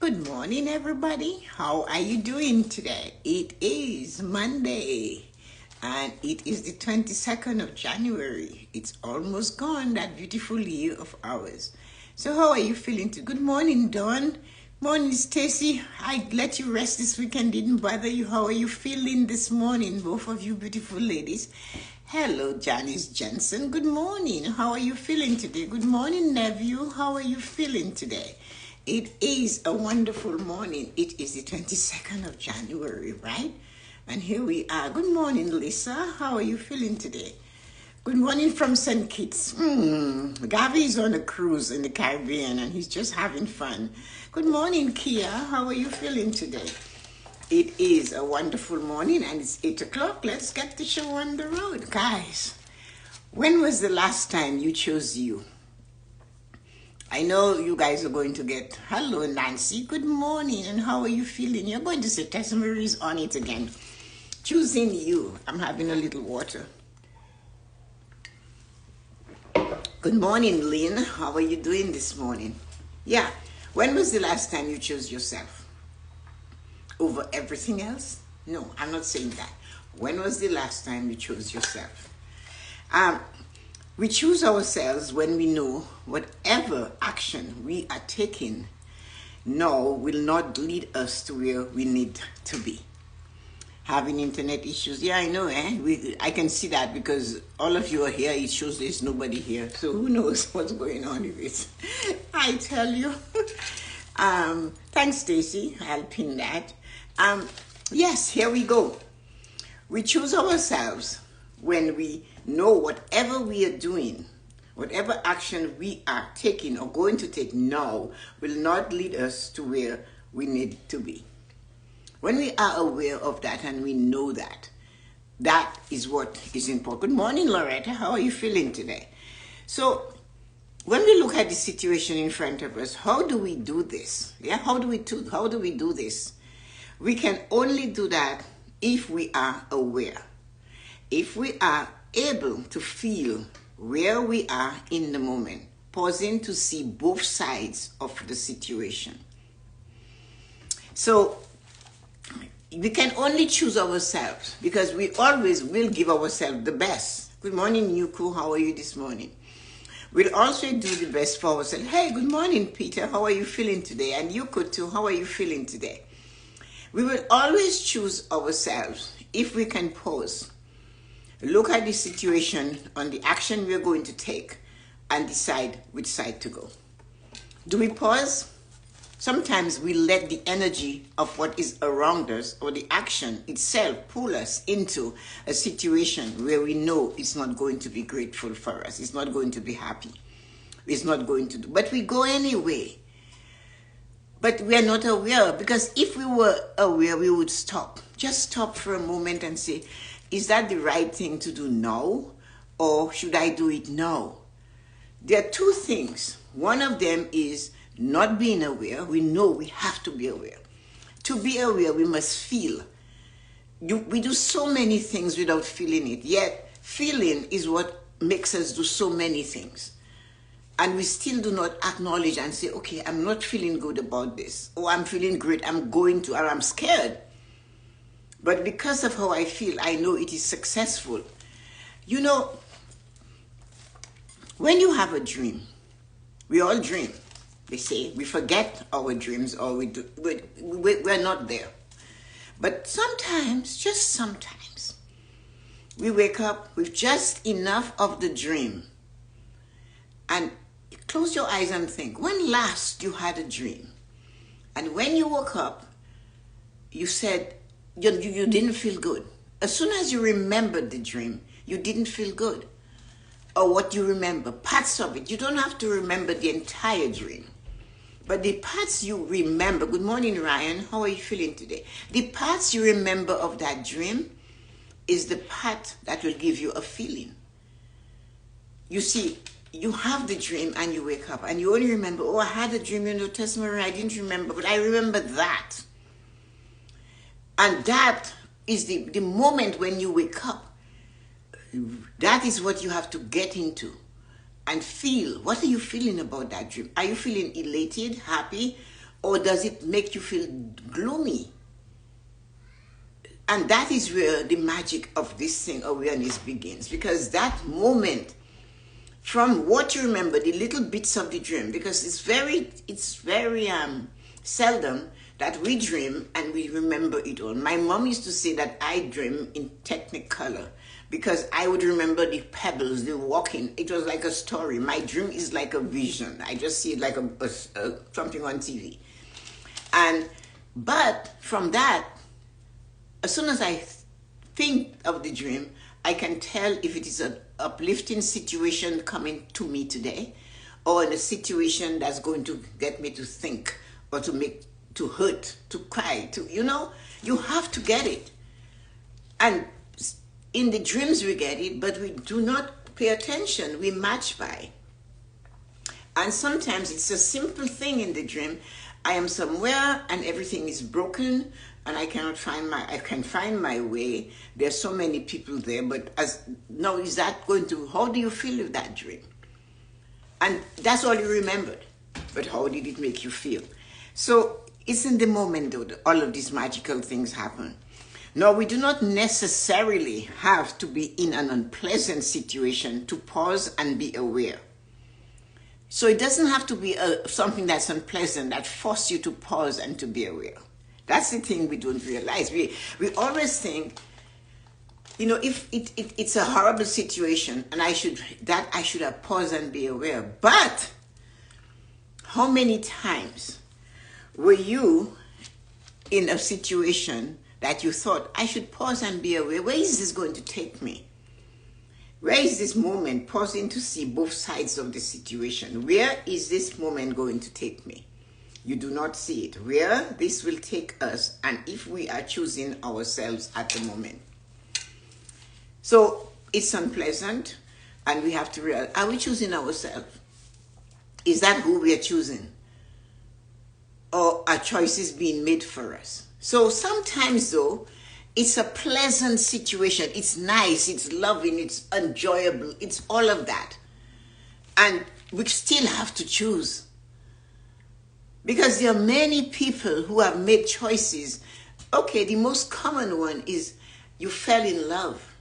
Good morning, everybody. How are you doing today? It is Monday and it is the 22nd of January. It's almost gone, that beautiful year of ours. So how are you feeling today? Good morning, Dawn. Morning, Stacy. I let you rest this weekend, didn't bother you. How are you feeling this morning, both of you beautiful ladies? Hello, Janice Jensen. Good morning. How are you feeling today? Good morning, nephew. How are you feeling today? It is a wonderful morning. It is the 22nd of January, right? And here we are. Good morning, Lisa. How are you feeling today? Good morning from St. Kitts. Gavi is on a cruise in the Caribbean and he's just having fun. Good morning, Kia. How are you feeling today? It is a wonderful morning and it's 8 o'clock. Let's get the show on the road. Guys, when was the last time you chose you? I know you guys are going to get, hello, Nancy. Good morning. And how are you feeling? You're going to say Tessa-Marie is on it again. Choosing you. I'm having a little water. Good morning, Lynn. How are you doing this morning? Yeah. When was the last time you chose yourself? Over everything else? No, I'm not saying that. When was the last time you chose yourself? We choose ourselves when we know whatever action we are taking now will not lead us to where we need to be. Having internet issues, yeah, I know, I can see that because all of you are here. It shows there's nobody here, so who knows what's going on with it. I tell you. Thanks, Stacy. I'll pin that. Yes, here we go. We choose ourselves when we know whatever we are doing, whatever action we are taking or going to take now will not lead us to where we need to be. When we are aware of that and we know that, that is what is important. Good morning, Loretta. How are you feeling today? So when we look at the situation in front of us, how do we do this? Yeah, how do we do this? We can only do that if we are aware. If we are able to feel where we are in the moment, pausing to see both sides of the situation. So we can only choose ourselves because we always will give ourselves the best. Good morning, Yuko. How are you this morning? We'll also do the best for ourselves. Hey, good morning, Peter. How are you feeling today? And Yuko too. How are you feeling today? We will always choose ourselves if we can pause, look at the situation on the action we're going to take and decide which side to go. Do we pause? Sometimes we let the energy of what is around us or the action itself pull us into a situation where we know it's not going to be grateful for us. It's not going to be happy. It's not going to do. But we go anyway. But we are not aware, because if we were aware, we would stop. Just stop for a moment and say, is that the right thing to do now? Or should I do it now? There are two things. One of them is not being aware. We know we have to be aware. To be aware, we must feel. We do so many things without feeling it. Yet, feeling is what makes us do so many things. And we still do not acknowledge and say, okay, I'm not feeling good about this. Or I'm feeling great, I'm going to, or I'm scared. But because of how I feel, I know it is successful. You know, when you have a dream, we all dream. They say we forget our dreams or we're not there. But sometimes, just sometimes, we wake up with just enough of the dream. And close your eyes and think, when last you had a dream? And when you woke up, you said you didn't feel good. As soon as you remembered the dream, you didn't feel good. Or what you remember, parts of it. You don't have to remember the entire dream. But the parts you remember, good morning, Ryan. How are you feeling today? The parts you remember of that dream is the part that will give you a feeling. You see, you have the dream and you wake up and you only remember, oh, I had a dream, Tessa-Marie, I didn't remember, but I remember that. And that is the moment when you wake up. That is what you have to get into and feel. What are you feeling about that dream? Are you feeling elated, happy, or does it make you feel gloomy? And that is where the magic of this thing, awareness, begins. Because that moment, from what you remember, the little bits of the dream, because it's very seldom that we dream and we remember it all. My mom used to say that I dream in technicolor, because I would remember the pebbles, the walking. It was like a story. My dream is like a vision. I just see it like something on TV. But from that, as soon as I think of the dream, I can tell if it is an uplifting situation coming to me today, or in a situation that's going to get me to think, or to hurt, to cry, you have to get it. And in the dreams we get it, but we do not pay attention. We match by. And sometimes it's a simple thing in the dream. I am somewhere and everything is broken and I can find my way. There's so many people there, but how do you feel with that dream? And that's all you remembered. But how did it make you feel? So it's in the moment, though, that all of these magical things happen. Now, we do not necessarily have to be in an unpleasant situation to pause and be aware. So it doesn't have to be something that's unpleasant that forces you to pause and to be aware. That's the thing we don't realize. We always think, if it's a horrible situation and I should have paused and be aware. But how many times were you in a situation that you thought, I should pause and be aware? Where is this going to take me? Where is this moment, pausing to see both sides of the situation? Where is this moment going to take me? You do not see it. Where this will take us, and if we are choosing ourselves at the moment. So it's unpleasant, and we have to realize, are we choosing ourselves? Is that who we are choosing? Or are choices being made for us? So sometimes, though, it's a pleasant situation. It's nice, it's loving, it's enjoyable, it's all of that. And we still have to choose. Because there are many people who have made choices. Okay, the most common one is you fell in love.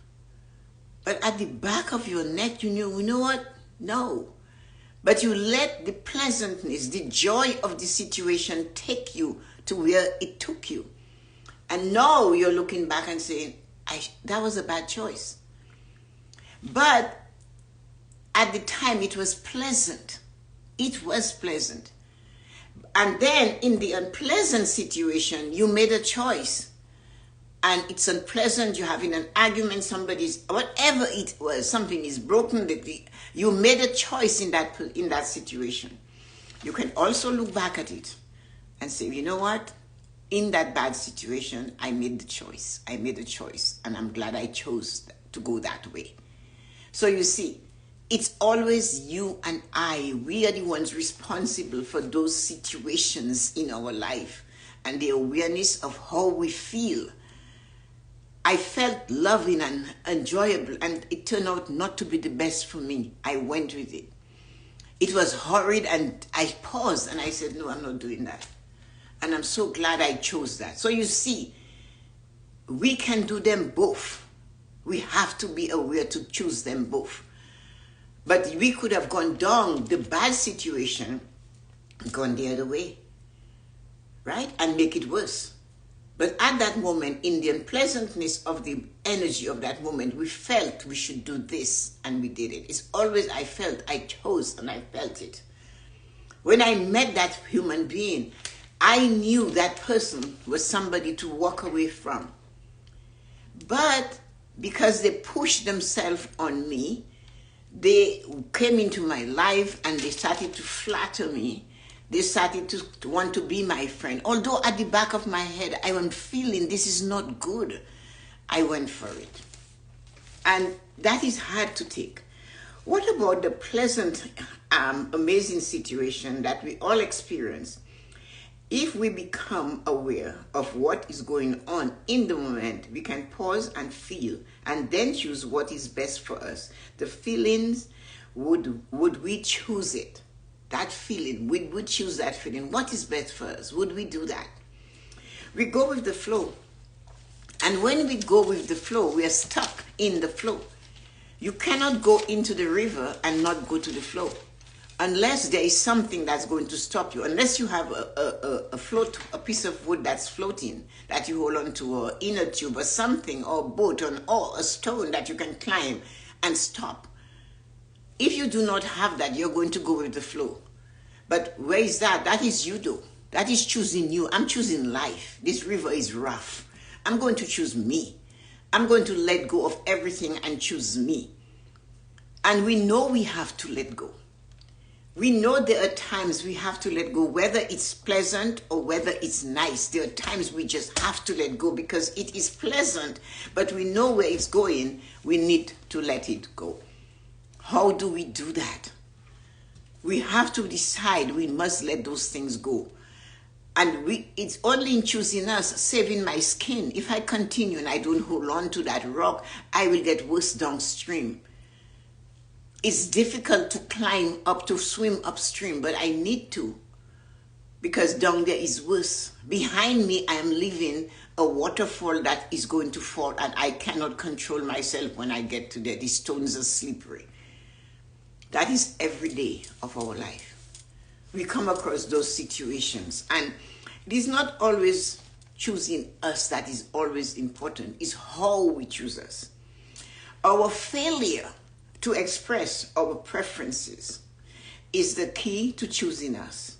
But at the back of your neck, you know what? No. But you let the pleasantness, the joy of the situation take you to where it took you. And now you're looking back and saying, that was a bad choice. But at the time, it was pleasant. It was pleasant. And then in the unpleasant situation, you made a choice. And it's unpleasant, you're having an argument, whatever it was, something is broken, you made a choice in that situation. You can also look back at it and say, you know what? In that bad situation, I made the choice. I made a choice, and I'm glad I chose to go that way. So you see, it's always you and I. We are the ones responsible for those situations in our life and the awareness of how we feel. I felt loving and enjoyable, and it turned out not to be the best for me. I went with it. It was horrid, and I paused, and I said, no, I'm not doing that. And I'm so glad I chose that. So you see, we can do them both. We have to be aware to choose them both. But we could have gone down the bad situation, gone the other way, right? And make it worse. But at that moment, in the unpleasantness of the energy of that moment, we felt we should do this, and we did it. It's always I chose, and I felt it. When I met that human being, I knew that person was somebody to walk away from. But because they pushed themselves on me, they came into my life and they started to flatter me. They started to want to be my friend. Although at the back of my head, I was feeling this is not good. I went for it. And that is hard to take. What about the pleasant, amazing situation that we all experience? If we become aware of what is going on in the moment, we can pause and feel and then choose what is best for us. The feelings, would we choose it? that feeling. We would choose that feeling. What is best for us? Would we do that? We go with the flow. And when we go with the flow, we are stuck in the flow. You cannot go into the river and not go to the flow. Unless there is something that's going to stop you. Unless you have a piece of wood that's floating, that you hold on to, or inner tube, or something, or a boat, or a stone that you can climb and stop. If you do not have that, you're going to go with the flow. But where is that? That is you, though. That is choosing you. I'm choosing life. This river is rough. I'm going to choose me. I'm going to let go of everything and choose me. And we know we have to let go. We know there are times we have to let go, whether it's pleasant or whether it's nice. There are times we just have to let go because it is pleasant, but we know where it's going. We need to let it go. How do we do that? We have to decide we must let those things go. And it's only in choosing us, saving my skin. If I continue and I don't hold on to that rock, I will get worse downstream. It's difficult to climb up, to swim upstream, but I need to, because down there is worse. Behind me, I am living a waterfall that is going to fall, and I cannot control myself when I get to there. These stones are slippery. That is every day of our life. We come across those situations, and it is not always choosing us that is always important. It's how we choose us. Our failure to express our preferences is the key to choosing us.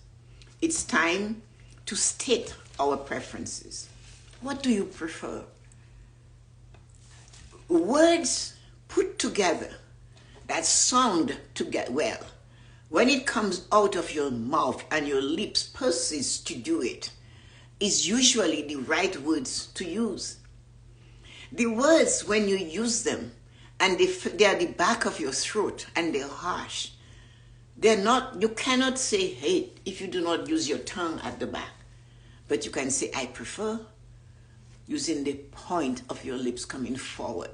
It's time to state our preferences. What do you prefer? Words put together that sound together well, when it comes out of your mouth and your lips persist to do it, is usually the right words to use. The words, when you use them, and they are the back of your throat, and they're harsh. They're not, you cannot say hate if you do not use your tongue at the back. But you can say, I prefer, using the point of your lips coming forward.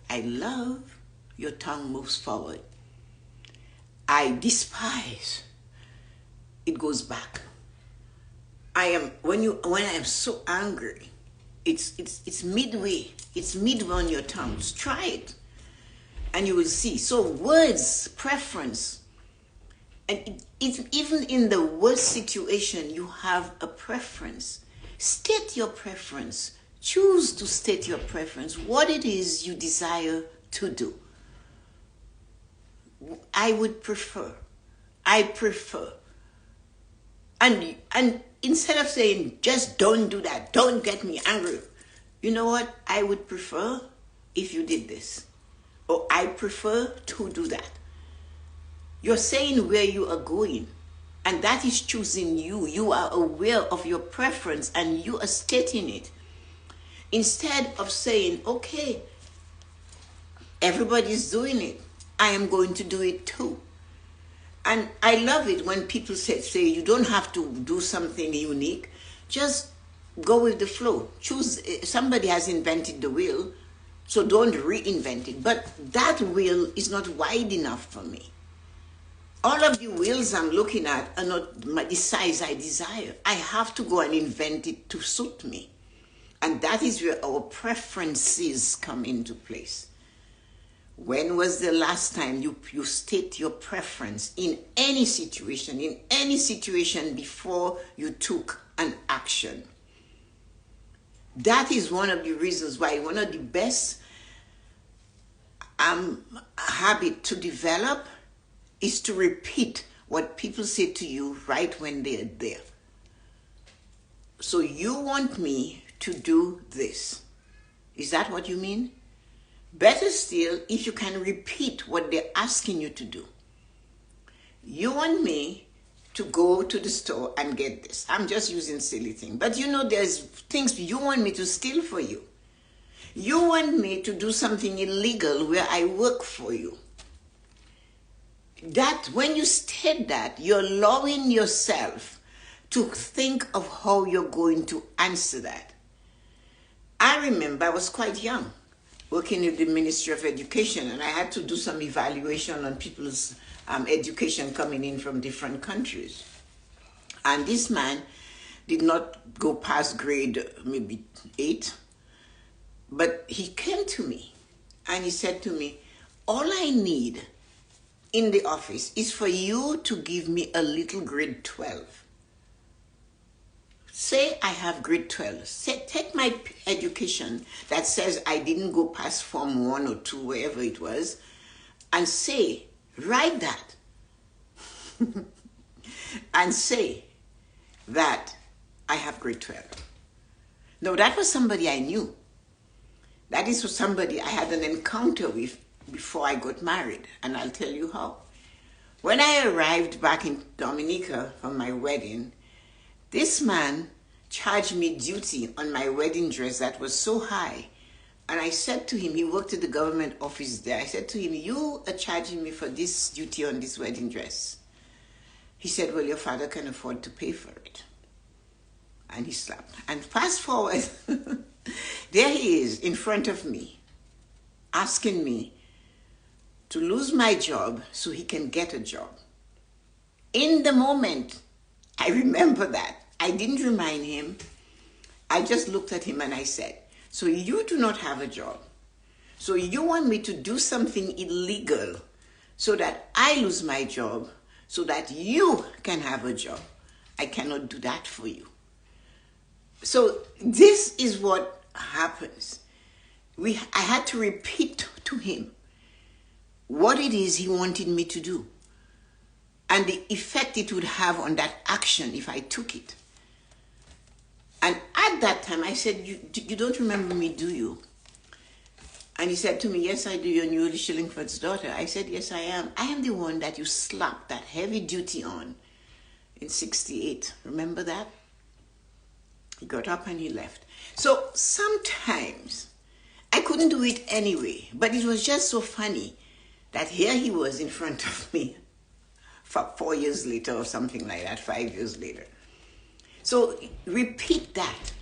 I love, your tongue moves forward. I despise, it goes back. When I am so angry, it's midway. It's midway on your tongue. Just try it, and you will see. So words, preference, and even in the worst situation, you have a preference. State your preference. Choose to state your preference. What it is you desire to do. I would prefer. I prefer. And instead of saying, just don't do that, don't get me angry, you know what? I would prefer if you did this. Or I prefer to do that. You're saying where you are going. And that is choosing you. You are aware of your preference and you are stating it. Instead of saying, okay, everybody's doing it, I am going to do it too. And I love it when people say you don't have to do something unique. Just go with the flow. Choose. Somebody has invented the wheel, so don't reinvent it. But that wheel is not wide enough for me. All of the wheels I'm looking at are not the size I desire. I have to go and invent it to suit me. And that is where our preferences come into place. When was the last time you state your preference in any situation before you took an action? That is one of the reasons why one of the best habit to develop is to repeat what people say to you right when they're there. So you want me to do this. Is that what you mean? Better still, if you can repeat what they're asking you to do. You want me to go to the store and get this. I'm just using silly things. But you know, there's things you want me to steal for you. You want me to do something illegal where I work for you. That, when you state that, you're allowing yourself to think of how you're going to answer that. I remember I was quite young, working in the Ministry of Education, and I had to do some evaluation on people's education coming in from different countries. And this man did not go past grade maybe 8, but he came to me and he said to me, all I need in the office is for you to give me a little grade 12. Say I have grade 12. Say, take my education that says I didn't go past Form 1 or 2, wherever it was, and say, write that. And say that I have grade 12. No, that was somebody I knew. That is somebody I had an encounter with before I got married, and I'll tell you how. When I arrived back in Dominica for my wedding, this man charged me duty on my wedding dress that was so high. And I said to him, he worked at the government office there, I said to him, you are charging me for this duty on this wedding dress. He said, well, your father can afford to pay for it. And he slapped. And fast forward, there he is in front of me, asking me to lose my job so he can get a job. In the moment, I remember that. I didn't remind him. I just looked at him and I said, so you do not have a job. So you want me to do something illegal so that I lose my job so that you can have a job. I cannot do that for you. So this is what happens. I had to repeat to him what it is he wanted me to do and the effect it would have on that action if I took it. And at that time, I said, you don't remember me, do you? And he said to me, yes, I do. You're Newly Shillingford's daughter. I said, yes, I am. I am the one that you slapped that heavy duty on in 68. Remember that? He got up and he left. So sometimes I couldn't do it anyway, but it was just so funny that here he was in front of me 4 years later or something like that, 5 years later. So repeat that.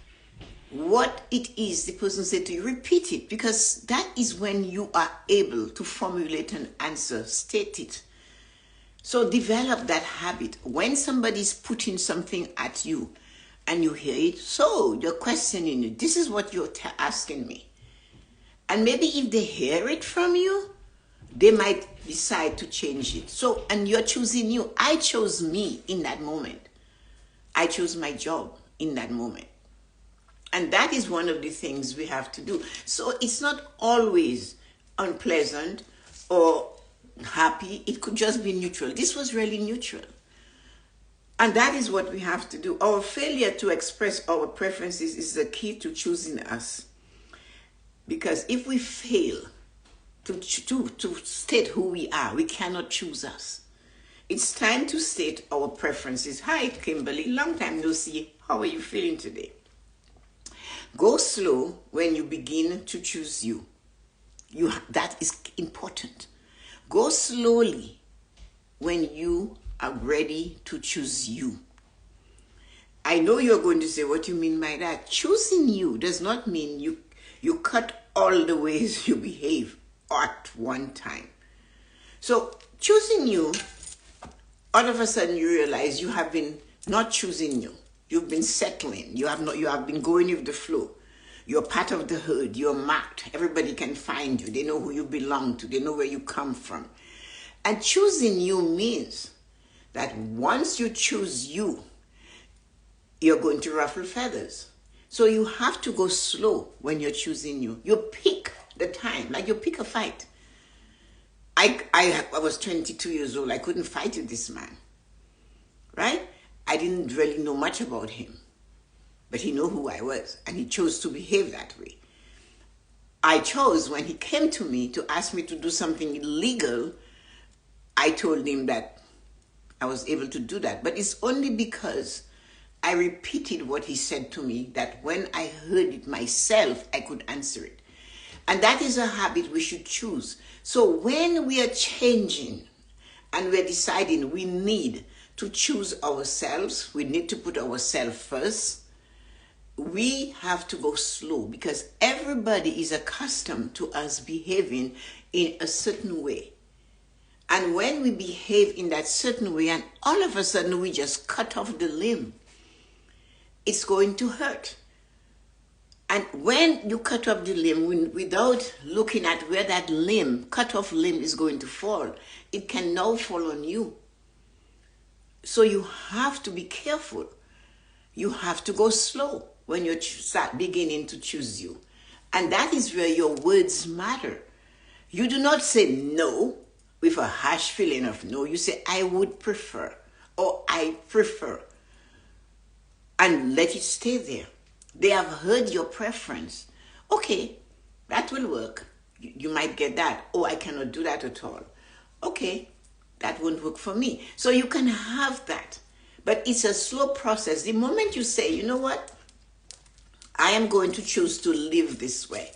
What it is the person said to you, repeat it, because that is when you are able to formulate an answer, state it. So develop that habit. When somebody's putting something at you and you hear it, so you're questioning it. This is what you're asking me. And maybe if they hear it from you, they might decide to change it. So, and you're choosing you. I chose me in that moment. I chose my job in that moment. And that is one of the things we have to do. So it's not always unpleasant or happy. It could just be neutral. This was really neutral. And that is what we have to do. Our failure to express our preferences is the key to choosing us. Because if we fail to state who we are, we cannot choose us. It's time to state our preferences. Hi, Kimberly. Long time no see. How are you feeling today? Go slow when you begin to choose you. That is important. Go slowly when you are ready to choose you. I know you're going to say, what do you mean by that? Choosing you does not mean you cut all the ways you behave at one time. So choosing you, all of a sudden you realize you have been not choosing you. You've been settling. You have been going with the flow. You're part of the herd. You're marked. Everybody can find you. They know who you belong to. They know where you come from. And choosing you means that once you choose you, you're going to ruffle feathers. So you have to go slow when you're choosing you. You pick the time, like you pick a fight. I was 22 years old. I couldn't fight with this man, right? I didn't really know much about him, but he knew who I was, and he chose to behave that way. I chose, when he came to me to ask me to do something illegal, I told him that I was able to do that. But it's only because I repeated what he said to me that when I heard it myself, I could answer it. And that is a habit we should choose. So when we are changing and we're deciding we need to choose ourselves, we need to put ourselves first, we have to go slow, because everybody is accustomed to us behaving in a certain way. And when we behave in that certain way and all of a sudden we just cut off the limb, it's going to hurt. And when you cut off the limb without looking at where that cut off limb is going to fall, it can now fall on you. So you have to be careful. You have to go slow when you start beginning to choose you. And that is where your words matter. You do not say no with a harsh feeling of no. You say, I would prefer, or I prefer. And let it stay there. They have heard your preference. Okay, that will work. You might get that. Oh, I cannot do that at all. Okay, that won't work for me. So you can have that. But it's a slow process. The moment you say, you know what? I am going to choose to live this way.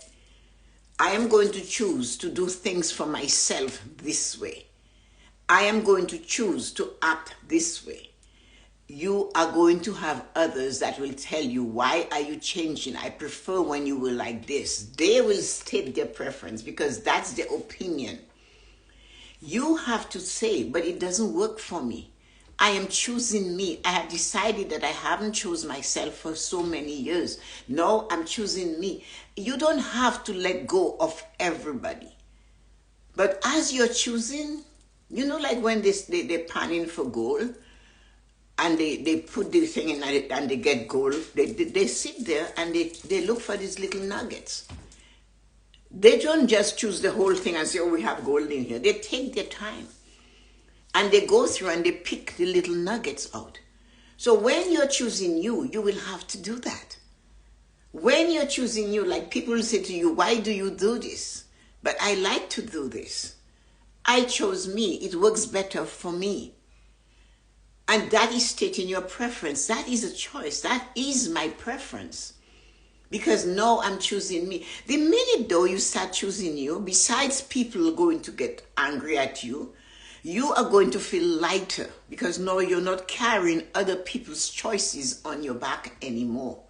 I am going to choose to do things for myself this way. I am going to choose to act this way. You are going to have others that will tell you, why are you changing? I prefer when you were like this. They will state their preference because that's their opinion. You have to say, but it doesn't work for me. I am choosing me. I have decided that I haven't chosen myself for so many years. No, I'm choosing me. You don't have to let go of everybody. But as you're choosing, you know, like when they're panning for gold, and they put the thing in it and they get gold, they sit there and they look for these little nuggets. They don't just choose the whole thing and say, oh, we have gold in here. They take their time. And they go through and they pick the little nuggets out. So when you're choosing you, you will have to do that. When you're choosing you, like people will say to you, why do you do this? But I like to do this. I chose me. It works better for me. And that is stating your preference. That is a choice. That is my preference. Because now I'm choosing me. The minute though you start choosing you, besides people going to get angry at you, you are going to feel lighter because now you're not carrying other people's choices on your back anymore.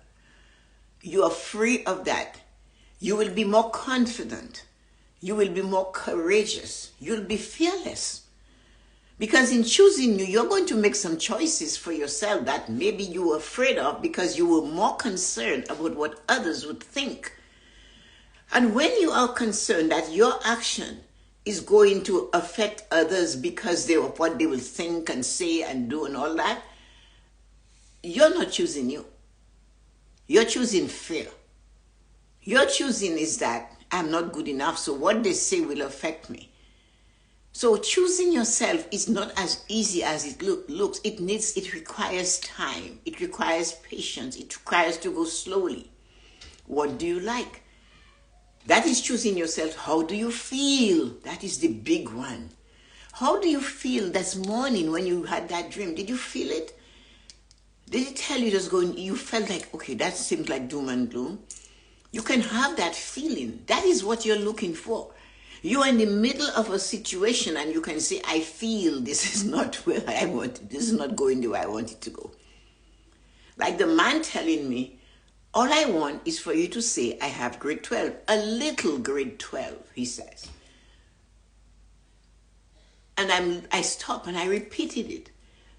You are free of that. You will be more confident. You will be more courageous. You'll be fearless. Because in choosing you, you're going to make some choices for yourself that maybe you were afraid of because you were more concerned about what others would think. And when you are concerned that your action is going to affect others because of what they will think and say and do and all that, you're not choosing you. You're choosing fear. Your choosing is that I'm not good enough, so what they say will affect me. So choosing yourself is not as easy as it looks. It requires time. It requires patience. It requires to go slowly. What do you like? That is choosing yourself. How do you feel? That is the big one. How do you feel this morning when you had that dream? Did you feel it? Did it tell you just going, you felt like, okay, that seems like doom and gloom? You can have that feeling. That is what you're looking for. You're in the middle of a situation and you can say, I feel this is not where I want it. This is not going the way I want it to go. Like the man telling me, all I want is for you to say, I have grade 12, a little grade 12, he says. And I stop and I repeated it.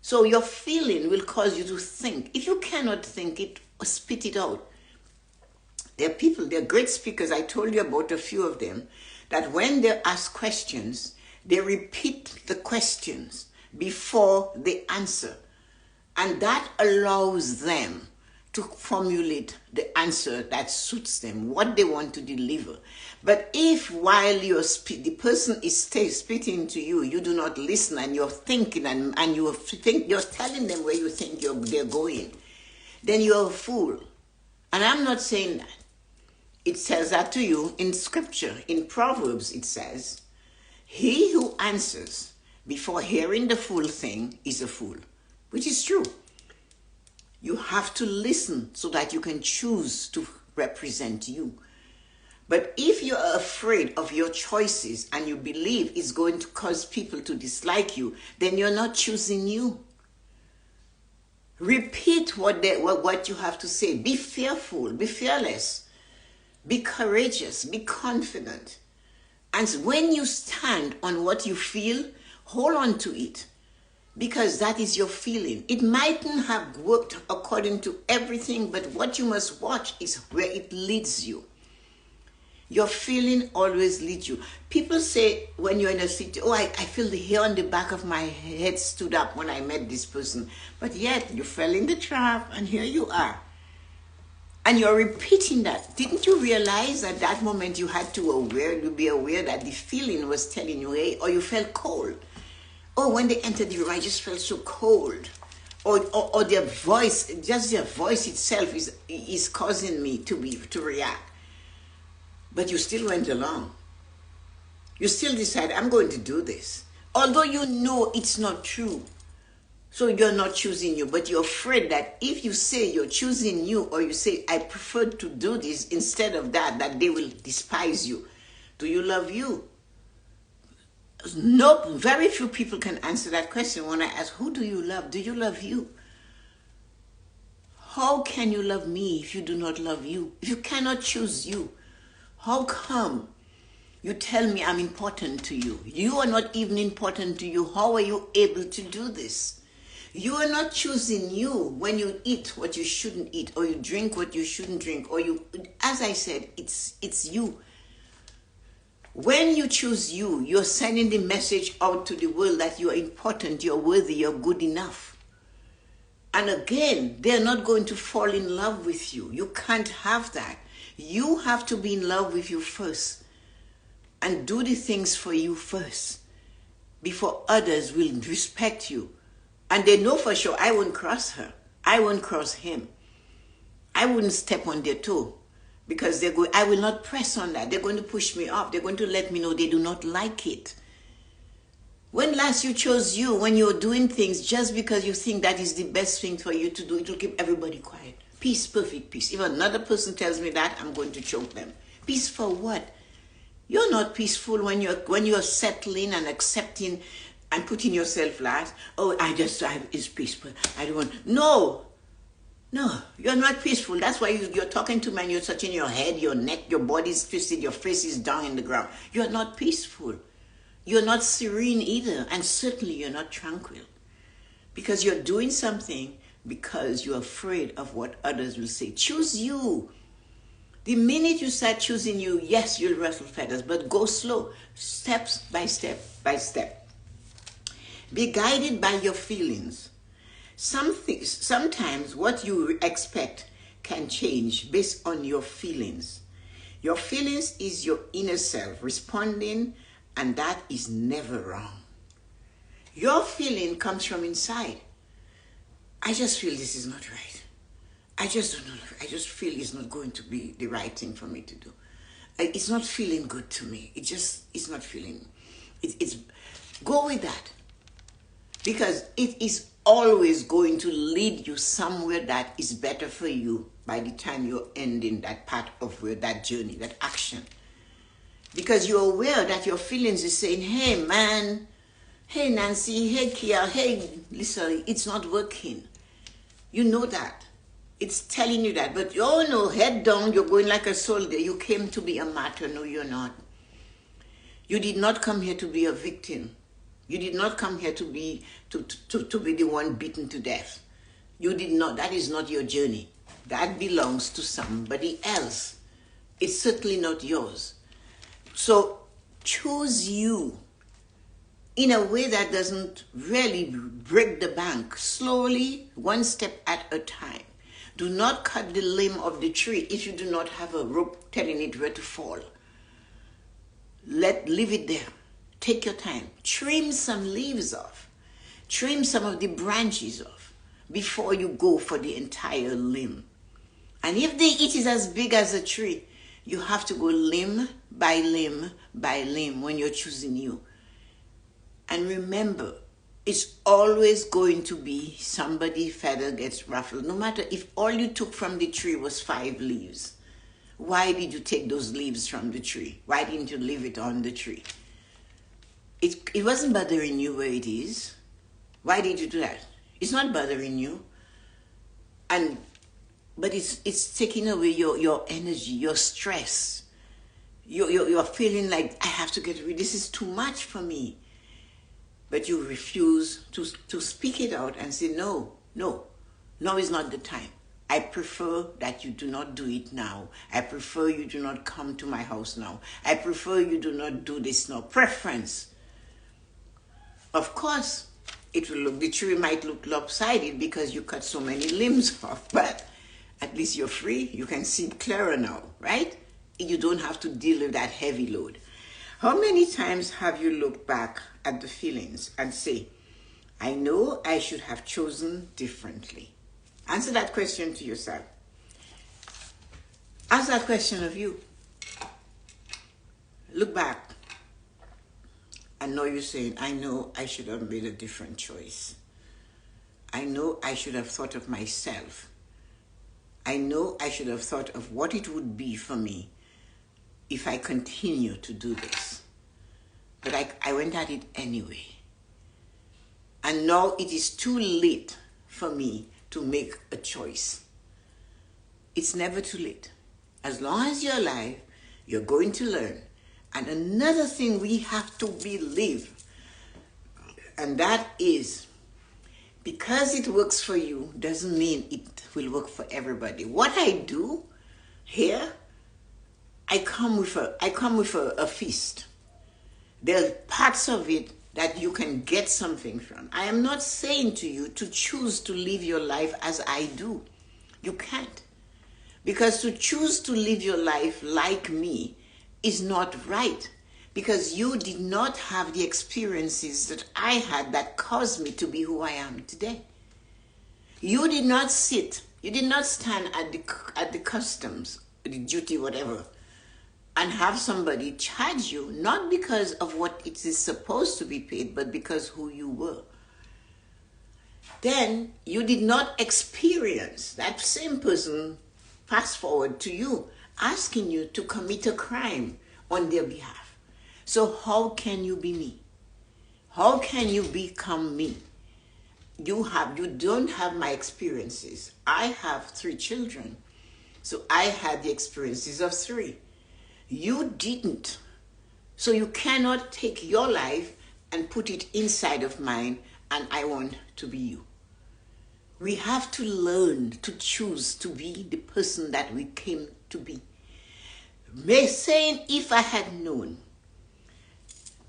So your feeling will cause you to think. If you cannot think it, spit it out. There are people, they're great speakers. I told you about a few of them, that when they ask questions, they repeat the questions before they answer. And that allows them to formulate the answer that suits them, what they want to deliver. But if while the person is speaking to you, you do not listen and you're thinking and you're telling them where you think they're going, then you're a fool. And I'm not saying that. It says that to you in scripture. In Proverbs, it says, he who answers before hearing the full thing is a fool, which is true. You have to listen so that you can choose to represent you. But if you're afraid of your choices and you believe it's going to cause people to dislike you, then you're not choosing you. Repeat what you have to say. Be fearful, be fearless. Be courageous, be confident. And when you stand on what you feel, Hold on to it, because that is your feeling. It mightn't have worked according to everything, but what you must watch is where it leads you. Your feeling always leads you. People say when you're in a city, oh, I feel the hair on the back of my head stood up when I met this person. But yet you fell in the trap and here you are. And you're repeating that. Didn't you realize at that moment you had to be aware that the feeling was telling you, hey, or you felt cold. Oh, when they entered the room, I just felt so cold. Or their voice, just their voice itself is causing me to react. But you still went along. You still decide, I'm going to do this. Although you know it's not true. So you're not choosing you, but you're afraid that if you say you're choosing you, or you say, I prefer to do this instead of that they will despise you. Do you love you? Nope, very few people can answer that question when I ask, who do you love? Do you love you? How can you love me if you do not love you? If you cannot choose you, how come you tell me I'm important to you? You are not even important to you. How are you able to do this? You are not choosing you when you eat what you shouldn't eat, or you drink what you shouldn't drink, or you, as I said, it's you. When you choose you, you're sending the message out to the world that you're important, you're worthy, you're good enough. And again, they're not going to fall in love with you. You can't have that. You have to be in love with you first and do the things for you first before others will respect you. And they know for sure, I won't cross her. I won't cross him. I wouldn't step on their toe because I will not press on that. They're going to push me off. They're going to let me know they do not like it. When last you chose you, when you're doing things just because you think that is the best thing for you to do, it will keep everybody quiet. Peace, perfect peace. If another person tells me that, I'm going to choke them. Peace for what? You're not peaceful when you're settling and accepting and putting yourself last. Oh, it's peaceful. I don't want. No, you're not peaceful. That's why you're talking to man. You're touching your head, your neck, your body's twisted, your face is down in the ground. You're not peaceful. You're not serene either, and certainly you're not tranquil, because you're doing something because you're afraid of what others will say. Choose you. The minute you start choosing you, yes, you'll ruffle feathers, but go slow, steps by step by step. Be guided by your feelings. Sometimes what you expect can change based on your feelings. Your feelings is your inner self responding, and that is never wrong. Your feeling comes from inside. I just feel this is not right. I just feel it's not going to be the right thing for me to do. It's not feeling good to me. It's not feeling. It's go with that, because it is always going to lead you somewhere that is better for you by the time you're ending that part of that journey, that action. Because you're aware that your feelings is saying, hey man, hey Nancy, hey Kia, hey Lisa, it's not working. You know that. It's telling you that. But oh no, head down, you're going like a soldier. You came to be a martyr. No, you're not. You did not come here to be a victim. You did not come here to be the one beaten to death. You did not. That is not your journey. That belongs to somebody else. It's certainly not yours. So choose you in a way that doesn't really break the bank. Slowly, one step at a time. Do not cut the limb of the tree if you do not have a rope telling it where to fall. Leave it there. Take your time. Trim some leaves off. Trim some of the branches off before you go for the entire limb. And if it is as big as a tree, you have to go limb by limb by limb when you're choosing you. And remember, it's always going to be somebody's feather gets ruffled. No matter if all you took from the tree was 5 leaves. Why did you take those leaves from the tree? Why didn't you leave it on the tree? It wasn't bothering you where it is. Why did you do that? It's not bothering you. But it's taking away your energy, your stress. You're feeling like, I have to get rid. This is too much for me. but you refuse to speak it out and say, no, no, now is not the time. I prefer that you do not do it now. I prefer you do not come to my house now. I prefer you do not do this now. Preference. Of course, the tree might look lopsided because you cut so many limbs off, but at least you're free. You can see clearer now, right? You don't have to deal with that heavy load. How many times have you looked back at the feelings and say, I know I should have chosen differently? Answer that question to yourself. Ask that question of you. Look back. I know you're saying, I know I should have made a different choice. I know I should have thought of myself. I know I should have thought of what it would be for me if I continue to do this. But I went at it anyway. And now it is too late for me to make a choice. It's never too late. As long as you're alive, you're going to learn. And another thing we have to believe, and that is, because it works for you doesn't mean it will work for everybody. What I do here, I come with a feast. There are parts of it that you can get something from. I am not saying to you to choose to live your life as I do. You can't. Because to choose to live your life like me is not right, because you did not have the experiences that I had that caused me to be who I am today. You did not stand at the customs, the duty, whatever, and have somebody charge you, not because of what it is supposed to be paid, but because who you were. Then you did not experience that same person fast forward to you, asking you to commit a crime on their behalf. So how can you be me? How can you become me? You don't have my experiences. I have 3 children. So I had the experiences of 3. You didn't. So you cannot take your life and put it inside of mine and I want to be you. We have to learn to choose to be the person that we came to be. Saying, if I had known,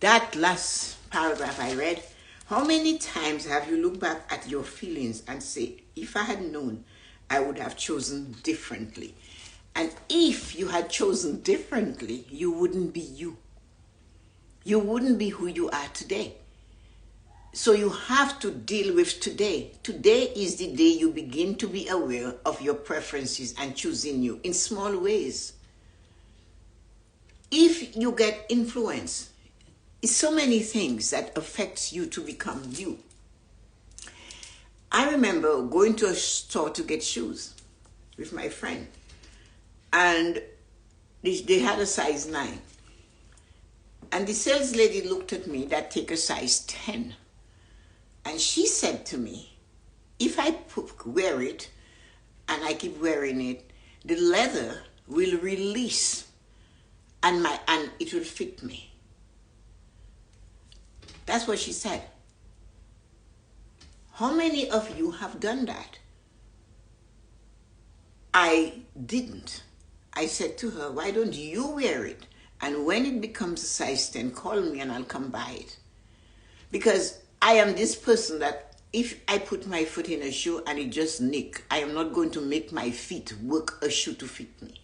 that last paragraph I read, how many times have you looked back at your feelings and say, if I had known, I would have chosen differently. And if you had chosen differently, you wouldn't be you. You wouldn't be who you are today. So you have to deal with today. Today is the day you begin to be aware of your preferences and choosing you in small ways. If you get influence, it's so many things that affects you to become you. I remember going to a store to get shoes with my friend, and they had a size 9. And the sales lady looked at me that take a size 10. And she said to me, if I wear it and I keep wearing it, the leather will release and it will fit me. That's what she said. How many of you have done that? I didn't. I said to her, why don't you wear it? And when it becomes a size 10, call me and I'll come buy it. Because I am this person that if I put my foot in a shoe and it just nick, I am not going to make my feet work a shoe to fit me.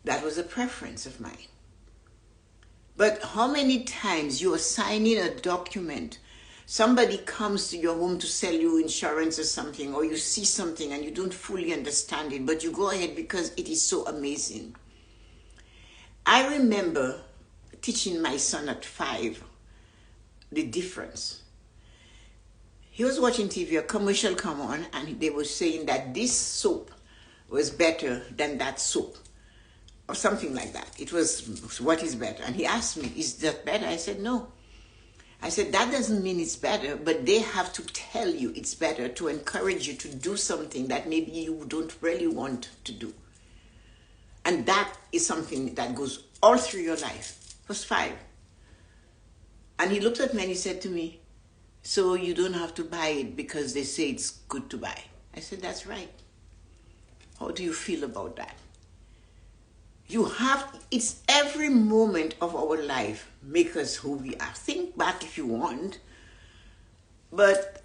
That was a preference of mine. But how many times you are signing a document, somebody comes to your home to sell you insurance or something, or you see something and you don't fully understand it, but you go ahead because it is so amazing. I remember teaching my son at 5 the difference. He was watching TV, a commercial come on, and they were saying that this soap was better than that soap, or something like that. It was, what is better? And he asked me, is that better? I said, no. I said, that doesn't mean it's better, but they have to tell you it's better to encourage you to do something that maybe you don't really want to do. And that is something that goes all through your life. It was 5. And he looked at me and he said to me, so you don't have to buy it because they say it's good to buy. I said, that's right. How do you feel about that? It's every moment of our life make us who we are. Think back if you want. But,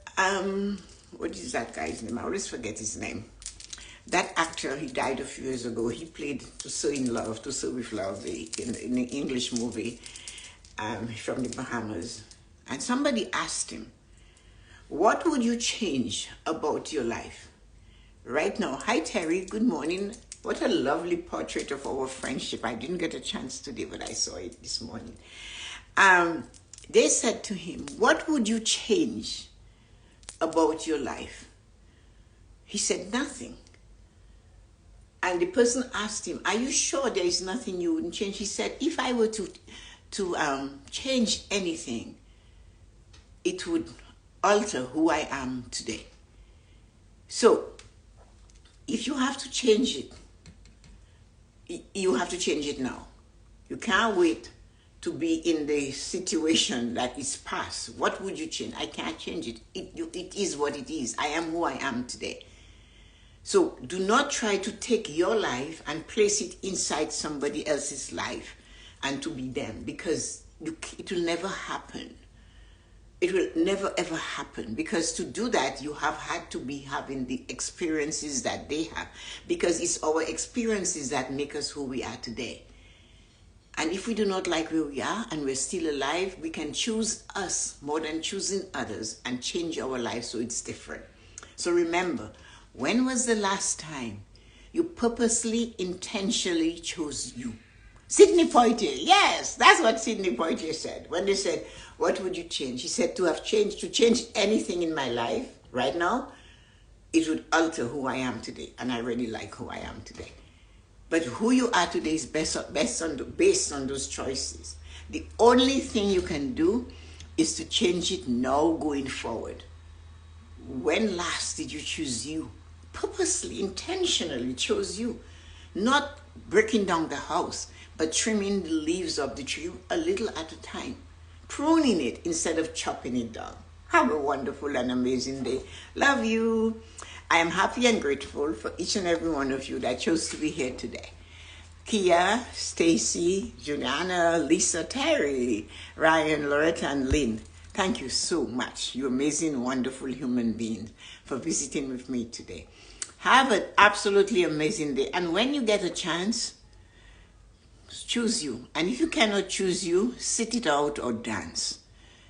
what is that guy's name? I always forget his name. That actor, he died a few years ago. He played To Sir With Love, in the English movie from the Bahamas. And somebody asked him, what would you change about your life? Right now, hi Terry, good morning. What a lovely portrait of our friendship. I didn't get a chance today, but I saw it this morning. They said to him, what would you change about your life? He said, nothing. And the person asked him, are you sure there is nothing you wouldn't change? He said, if I were to change anything, it would alter who I am today. So, if you have to change it, you have to change it now. You can't wait to be in the situation that is past. What would you change? I can't change it. It is what it is. I am who I am today. So do not try to take your life and place it inside somebody else's life and to be them, because it will never happen. It will never ever happen, because to do that you have had to be having the experiences that they have, because it's our experiences that make us who we are today. And if we do not like where we are and we're still alive, we can choose us more than choosing others and change our life so it's different. So remember, when was the last time you purposely, intentionally chose you? Sidney Poitier, yes, that's what Sidney Poitier said. When they said, what would you change? He said, to change anything in my life right now, it would alter who I am today. And I really like who I am today. But who you are today is based on those choices. The only thing you can do is to change it now going forward. When last did you choose you? Purposely, intentionally chose you. Not breaking down the house, but trimming the leaves of the tree a little at a time. Pruning it instead of chopping it down. Have a wonderful and amazing day. Love you. I am happy and grateful for each and every one of you that chose to be here today. Kia, Stacy, Juliana, Lisa, Terry, Ryan, Loretta, and Lynn. Thank you so much, you amazing, wonderful human beings, for visiting with me today. Have an absolutely amazing day. And when you get a chance, choose you. And if you cannot choose you, sit it out or dance.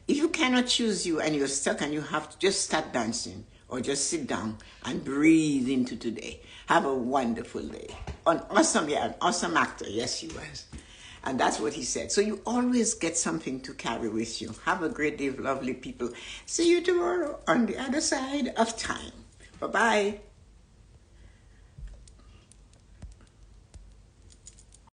If you cannot choose you and you're stuck and you have to just start dancing, or just sit down and breathe into today. Have a wonderful day. An awesome actor. Yes, he was. And that's what he said. So you always get something to carry with you. Have a great day, lovely people. See you tomorrow on the other side of time. Bye-bye.